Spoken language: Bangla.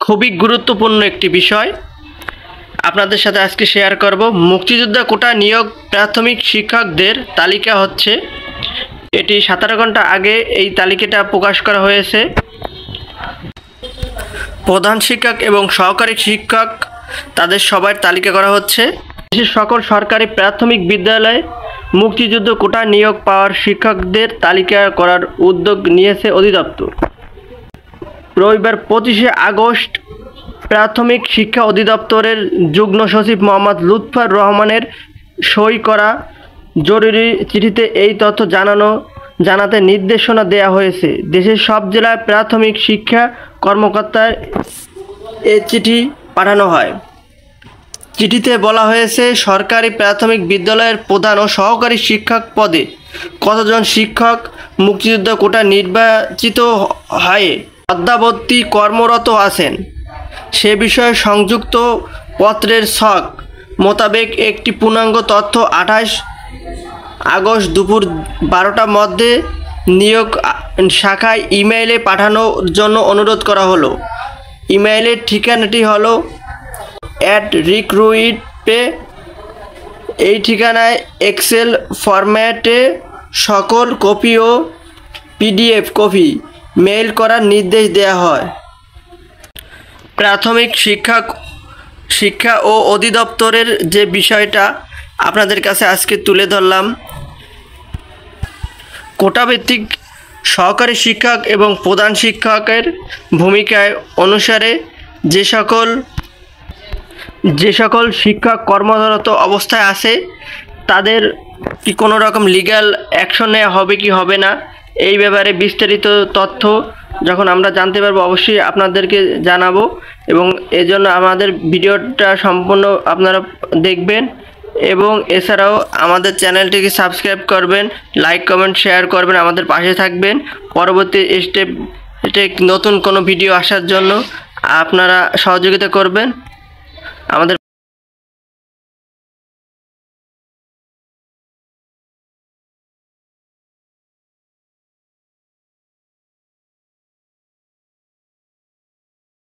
খুবই গুরুত্বপূর্ণ একটি বিষয় আপনাদের সাথে আজকে শেয়ার করব। মুক্তিযোদ্ধা কোটা নিয়োগ প্রাথমিক শিক্ষকদের তালিকা হচ্ছে, এটি 17 ঘন্টা আগে এই তালিকাটা প্রকাশ করা হয়েছে। প্রধান শিক্ষক এবং সহকারী শিক্ষক তাদের সবার তালিকা করা হচ্ছে। দেশের সকল সরকারি প্রাথমিক বিদ্যালয়ে মুক্তিযুদ্ধ কোটা নিয়োগ পাওয়ার শিক্ষকদের তালিকা করার উদ্যোগ নিয়েছে অধিদপ্তর। রবিবার 25শে আগস্ট প্রাথমিক শিক্ষা অধিদপ্তরের যুগ্ম সচিব মোহাম্মদ লুৎফর রহমানের সই করা জরুরি চিঠিতে এই তথ্য জানাতে নির্দেশনা দেওয়া হয়েছে। দেশের সব জেলায় প্রাথমিক শিক্ষা কর্মকর্তার এই চিঠি পাঠানো হয়। চিঠিতে বলা হয়েছে, সরকারি প্রাথমিক বিদ্যালয়ের প্রধান ও সহকারী শিক্ষক পদে কতজন শিক্ষক মুক্তিযুদ্ধ কোটা নির্বাচিত হয়ে অদ্যাবধি কর্মরত আছেন সে বিষয়ে সংযুক্ত পত্রের ছক মোতাবেক একটি পূর্ণাঙ্গ তথ্য 28 আগস্ট দুপুর 12টার মধ্যে নিয়োগ শাখায় ইমেইলে পাঠানোর জন্য অনুরোধ করা হলো। ইমেইলের ঠিকানাটি হলো @recruitpay। এই ঠিকানায় এক্সেল ফরম্যাটে সকল কপি ও PDF কপি মেইল করার নির্দেশ দেওয়া হয়। প্রাথমিক শিক্ষা ও অধিদপ্তরের যে বিষয়টা আপনাদের কাছে আজকে তুলে ধরলাম, কোটাভিত্তিক সহকারী শিক্ষক এবং প্রধান শিক্ষকের ভূমিকায় অনুসারে যে সকল শিক্ষক কর্মরত অবস্থায় আছে তাদের কি কোনো রকম লিগ্যাল অ্যাকশন নেওয়া হবে কি হবে না, এই ব্যাপারে বিস্তারিত তথ্য যখন আমরা জানতে পারবো অবশ্যই আপনাদেরকে জানাবো। এবং এজন্য আমাদের ভিডিওটা সম্পূর্ণ আপনারা দেখবেন এবং এছাড়াও আমাদের চ্যানেলটিকে সাবস্ক্রাইব করবেন, লাইক কমেন্ট শেয়ার করবেন, আমাদের পাশে থাকবেন। পরবর্তী নতুন কোনো ভিডিও আসার জন্য আপনারা সহযোগিতা করবেন। আমাদের